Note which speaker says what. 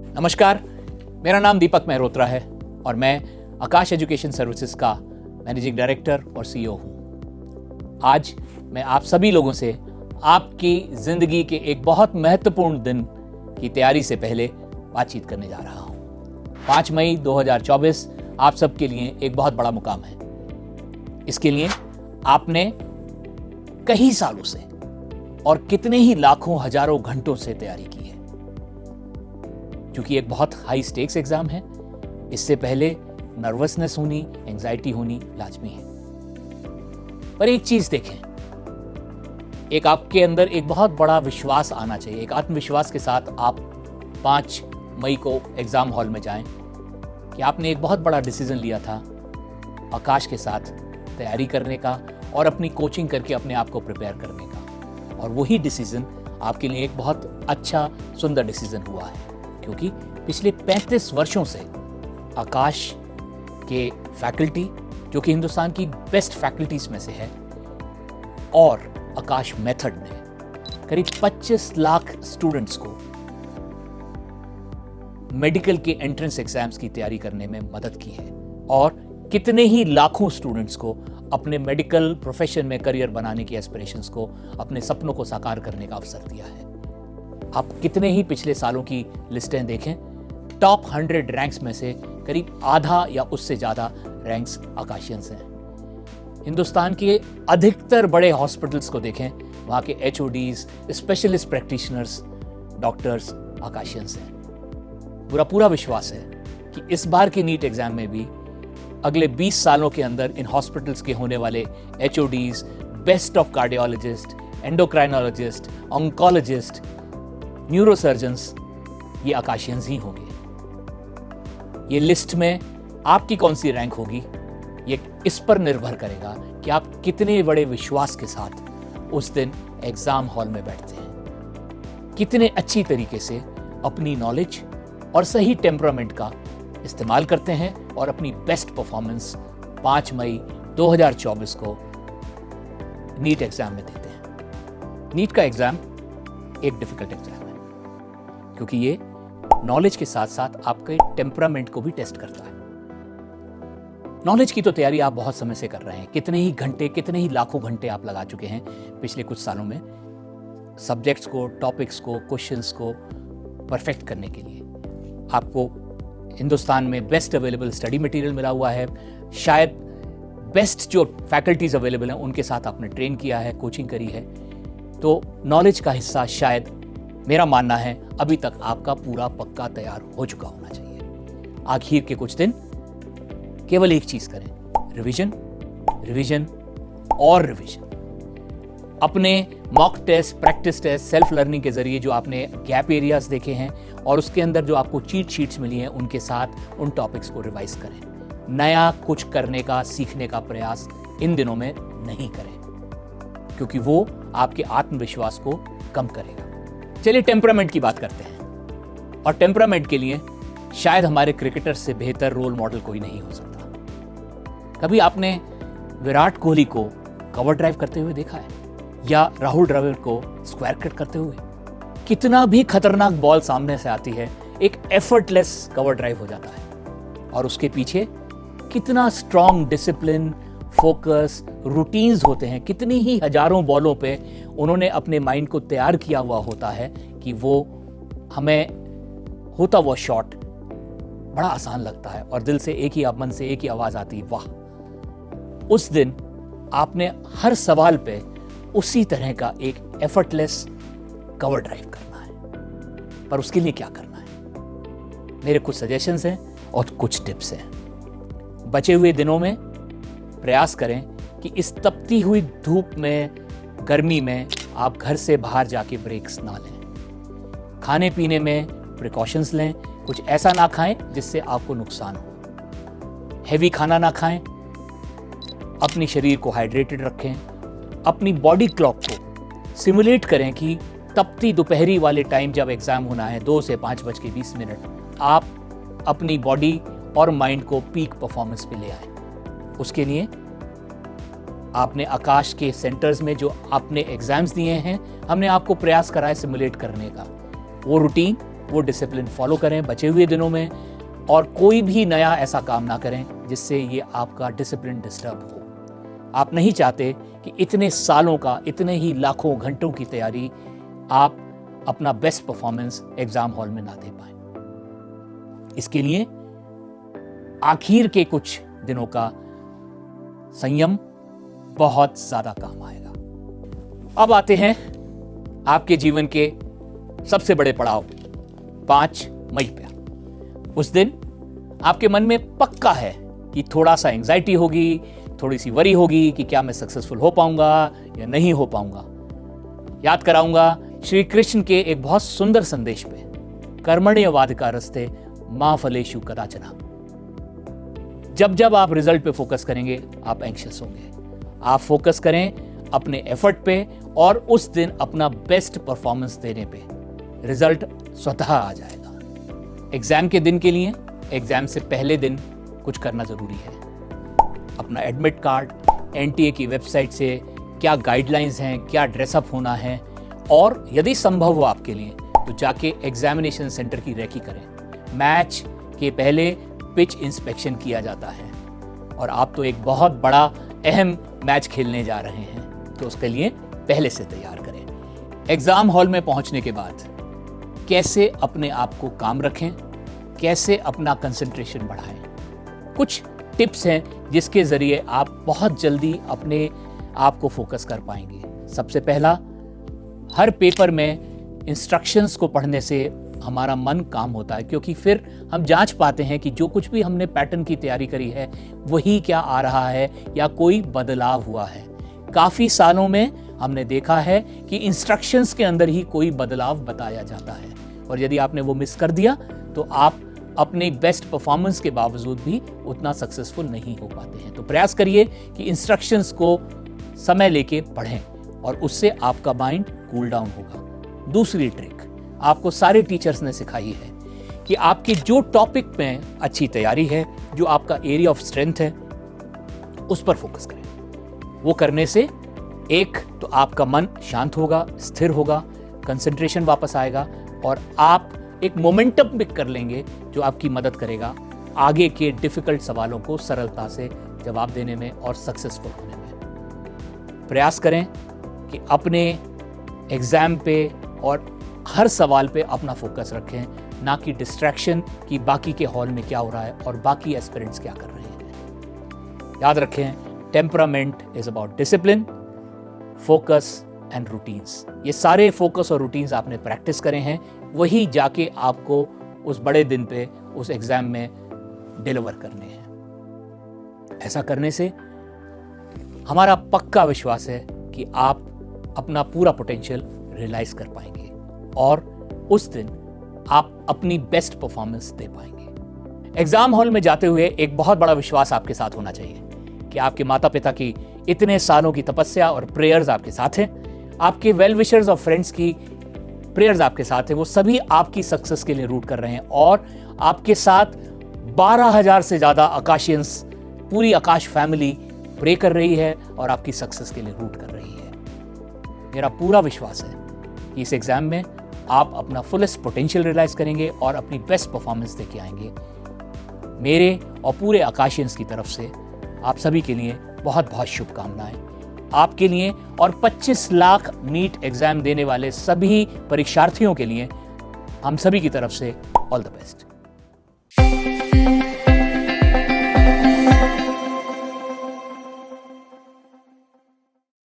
Speaker 1: नमस्कार, मेरा नाम दीपक मेहरोत्रा है और मैं आकाश एजुकेशन सर्विसेज का मैनेजिंग डायरेक्टर और सीईओ हूं। आज मैं आप सभी लोगों से आपकी जिंदगी के एक बहुत महत्वपूर्ण दिन की तैयारी से पहले बातचीत करने जा रहा हूं। 5 मई 2024 आप सबके लिए एक बहुत बड़ा मुकाम है। इसके लिए आपने कई सालों से और कितने ही लाखों हजारों घंटों से तैयारी की है। क्योंकि एक बहुत हाई स्टेक्स एग्जाम है, इससे पहले नर्वसनेस होनी, एंजाइटी होनी लाजमी है। पर एक चीज देखें, एक आपके अंदर एक बहुत बड़ा विश्वास आना चाहिए। एक आत्मविश्वास के साथ आप 5 मई को एग्जाम हॉल में जाएं कि आपने एक बहुत बड़ा डिसीजन लिया था आकाश के साथ तैयारी करने का और अपनी कोचिंग करके अपने आप को प्रिपेयर करने का। और वही डिसीजन आपके लिए एक बहुत अच्छा सुंदर डिसीजन हुआ है, क्योंकि पिछले 35 वर्षों से आकाश के फैकल्टी, जो कि हिंदुस्तान की बेस्ट फैकल्टीज में से है, और आकाश मेथड ने करीब 25 लाख स्टूडेंट्स को मेडिकल के एंट्रेंस एग्जाम्स की तैयारी करने में मदद की है और कितने ही लाखों स्टूडेंट्स को अपने मेडिकल प्रोफेशन में करियर बनाने की एस्पिरेशंस को, अपने सपनों को साकार करने का अवसर दिया है। आप कितने ही पिछले सालों की लिस्टें देखें, टॉप 100 रैंक्स में से करीब आधा या उससे ज्यादा रैंक्स आकाशियंस हैं। हिंदुस्तान के अधिकतर बड़े हॉस्पिटल्स को देखें, वहां के HODs, स्पेशलिस्ट प्रैक्टिशनर्स, डॉक्टर्स आकाशियंस हैं। पूरा विश्वास है कि इस बार के नीट एग्जाम में भी अगले 20 सालों के अंदर इन हॉस्पिटल्स के होने वाले HODs, best of cardiologist, endocrinologist, oncologist, neurosurgeons, ये आकाशियंस ही होंगे। ये लिस्ट में आपकी कौन सी रैंक होगी, ये इस पर निर्भर करेगा कि आप कितने बड़े विश्वास के साथ उस दिन एग्जाम हॉल में बैठते हैं, कितने अच्छी तरीके से अपनी नॉलेज और सही टेम्परामेंट का इस्तेमाल करते हैं और अपनी बेस्ट परफॉर्मेंस 5 मई 2024 को नीट एग्जाम में देते हैं। नीट का एग्जाम एक डिफिकल्ट एग्जाम है, क्योंकि ये नॉलेज के साथ साथ आपके टेम्परामेंट को भी टेस्ट करता है। नॉलेज की तो तैयारी आप बहुत समय से कर रहे हैं, कितने ही घंटे, कितने ही लाखों घंटे आप लगा चुके हैं पिछले कुछ सालों में सब्जेक्ट्स को, टॉपिक्स को, क्वेश्चंस को परफेक्ट करने के लिए। आपको हिंदुस्तान में बेस्ट अवेलेबल स्टडी मटेरियल मिला हुआ है, शायद बेस्ट जो फैकल्टीज अवेलेबल हैं उनके साथ आपने ट्रेन किया है, कोचिंग करी है। तो नॉलेज का हिस्सा शायद, मेरा मानना है, अभी तक आपका पूरा पक्का तैयार हो चुका होना चाहिए। आखिर के कुछ दिन केवल एक चीज करें, रिवीजन, रिवीजन और रिवीजन। अपने mock test, practice test, self learning के जरिए जो आपने गैप एरियाज देखे हैं और उसके अंदर जो आपको चीट शीट्स मिली हैं, उनके साथ उन टॉपिक्स को रिवाइज करें। नया कुछ करने का, सीखने का प्रयास इन दिनों में नहीं करें, क्योंकि वो आपके आत्मविश्वास को कम करेगा। चलिए टेम्परामेंट की बात करते हैं। और टेम्परामेंट के लिए शायद हमारे क्रिकेटर से बेहतर रोल मॉडल कोई नहीं हो सकता। कभी आपने विराट कोहली को कवर ड्राइव करते हुए देखा है, या राहुल द्रविड़ को स्क्वायर कट करते हुए? कितना भी खतरनाक बॉल सामने से आती है, एक एफर्टलेस कवर ड्राइव हो जाता है। और उसके पीछे कितना स्ट्रॉन्ग डिसिप्लिन, फोकस, रूटीन्स होते हैं। कितनी ही हजारों बॉलों पे उन्होंने अपने माइंड को तैयार किया हुआ होता है कि वो हमें होता वो शॉट बड़ा आसान लगता है और दिल से एक ही, मन से एक ही आवाज आती, वाह। उस दिन आपने हर सवाल पे उसी तरह का एक एफर्टलेस कवर ड्राइव करना है। पर उसके लिए क्या करना है, मेरे कुछ सजेशंस हैं और कुछ टिप्स हैं। बचे हुए दिनों में प्रयास करें कि इस तपती हुई धूप में, गर्मी में आप घर से बाहर जाके ब्रेक्स ना लें। खाने पीने में प्रिकॉशंस लें, कुछ ऐसा ना खाएं जिससे आपको नुकसान हो। हेवी खाना ना खाएं, अपनी शरीर को हाइड्रेटेड रखें, अपनी बॉडी क्लॉक को सिमुलेट करें कि तपती दोपहरी वाले टाइम जब एग्जाम होना है 2 से 5:20 आप अपनी बॉडी और माइंड को पीक परफॉर्मेंस पे ले आए। उसके लिए आपने आकाश के सेंटर्स में जो आपने एग्जाम्स दिए हैं, हमने आपको प्रयास कराया सिमुलेट करने का। वो रूटीन वो डिसिप्लिन फॉलो करें बचे हुए दिनों में, और कोई भी नया ऐसा काम ना करें जिससे ये आपका डिसिप्लिन डिस्टर्ब हो। आप नहीं चाहते कि इतने सालों का, इतने ही लाखों घंटों की तैयारी आप अपना बेस्ट परफॉर्मेंस एग्जाम हॉल में ना दे पाए। इसके लिए आखिर के कुछ दिनों का संयम बहुत ज्यादा काम आएगा। अब आते हैं आपके जीवन के सबसे बड़े पड़ाव 5 मई पे। उस दिन आपके मन में पक्का है कि थोड़ा सा एंजाइटी होगी, थोड़ी सी वरी होगी कि क्या मैं सक्सेसफुल हो पाऊंगा या नहीं हो पाऊंगा। याद कराऊंगा श्री कृष्ण के एक बहुत सुंदर संदेश पे, कर्मण्येवाधिकारस्ते मा फलेषु कदाचन। जब जब आप रिजल्ट पे फोकस करेंगे आप एंग्शियस होंगे। आप फोकस करें अपने एफर्ट पे और उस दिन अपना बेस्ट परफॉर्मेंस देने पे, रिजल्ट स्वतः आ जाएगा। एग्जाम के दिन के लिए एग्जाम से पहले दिन कुछ करना जरूरी है। अपना एडमिट कार्ड, एनटीए की वेबसाइट से क्या गाइडलाइंस हैं, क्या ड्रेसअप होना है, और यदि संभव हो आपके लिए तो जाके एग्जामिनेशन सेंटर की रेकी करें। मैच के पहले पिच इंस्पेक्शन किया जाता है और आप तो एक बहुत बड़ा अहम मैच खेलने जा रहे हैं, तो उसके लिए पहले से तैयार करें। एग्जाम हॉल में पहुंचने के बाद कैसे अपने आप को काम रखें, कैसे अपना कंसंट्रेशन बढ़ाएं। कुछ टिप्स हैं जिसके जरिए आप बहुत जल्दी अपने आप को फोकस कर पाएंगे। सबसे पहला, हर पेपर में इंस्ट्रक्शंस को पढ़ने से हमारा मन काम होता है, क्योंकि फिर हम जांच पाते हैं कि जो कुछ भी हमने पैटर्न की तैयारी करी है वही क्या आ रहा है या कोई बदलाव हुआ है। काफ़ी सालों में हमने देखा है कि इंस्ट्रक्शंस के अंदर ही कोई बदलाव बताया जाता है, और यदि आपने वो मिस कर दिया तो आप अपने बेस्ट परफॉर्मेंस के बावजूद भी उतना सक्सेसफुल नहीं हो पाते हैं। तो प्रयास करिए कि इंस्ट्रक्शंस को समय लेके पढ़ें और उससे आपका माइंड कूल डाउन होगा। दूसरी ट्रिक आपको सारे टीचर्स ने सिखाई है कि आपके जो टॉपिक में अच्छी तैयारी है, जो आपका एरिया ऑफ स्ट्रेंथ है, उस पर फोकस करें। वो करने से एक तो आपका मन शांत होगा, स्थिर होगा, कंसंट्रेशन वापस आएगा और आप एक मोमेंटम पिक कर लेंगे जो आपकी मदद करेगा आगे के डिफिकल्ट सवालों को सरलता से जवाब देने में और सक्सेसफुल होने में। प्रयास करें कि अपने एग्जाम पे और हर सवाल पे अपना फोकस रखें, ना कि डिस्ट्रैक्शन कि बाकी के हॉल में क्या हो रहा है और बाकी एस्पिरेंट्स क्या कर रहे हैं। याद रखें, temperament is about discipline, focus and routines. ये सारे फोकस और रूटीन्स आपने प्रैक्टिस करे हैं, वही जाके आपको उस बड़े दिन पे, उस एग्जाम में डिलीवर करने हैं। ऐसा करने से हमारा पक्का विश्वास है कि आप अपना पूरा पोटेंशियल रियलाइज कर पाएंगे और उस दिन आप अपनी बेस्ट परफॉर्मेंस दे पाएंगे। एग्जाम हॉल में जाते हुए एक बहुत बड़ा विश्वास आपके साथ होना चाहिए कि आपके माता पिता की इतने सालों की तपस्या और प्रेयर्स आपके साथ हैं, आपके वेल विशर्स और फ्रेंड्स की प्रेयर्स आपके साथ हैं। वो सभी आपकी सक्सेस के लिए रूट कर रहे हैं और आपके साथ 12,000 से ज्यादा आकाशियंस, पूरी आकाश फैमिली प्रे कर रही है और आपकी सक्सेस के लिए रूट कर रही है। मेरा पूरा विश्वास है कि इस एग्जाम में आप अपना फुलेस्ट पोटेंशियल रियलाइज करेंगे और अपनी बेस्ट परफॉर्मेंस देके आएंगे। मेरे और पूरे आकाशियंस की तरफ से आप सभी के लिए बहुत बहुत शुभकामनाएं। आपके लिए और 25 लाख नीट एग्जाम देने वाले सभी परीक्षार्थियों के लिए हम सभी की तरफ से ऑल द बेस्ट।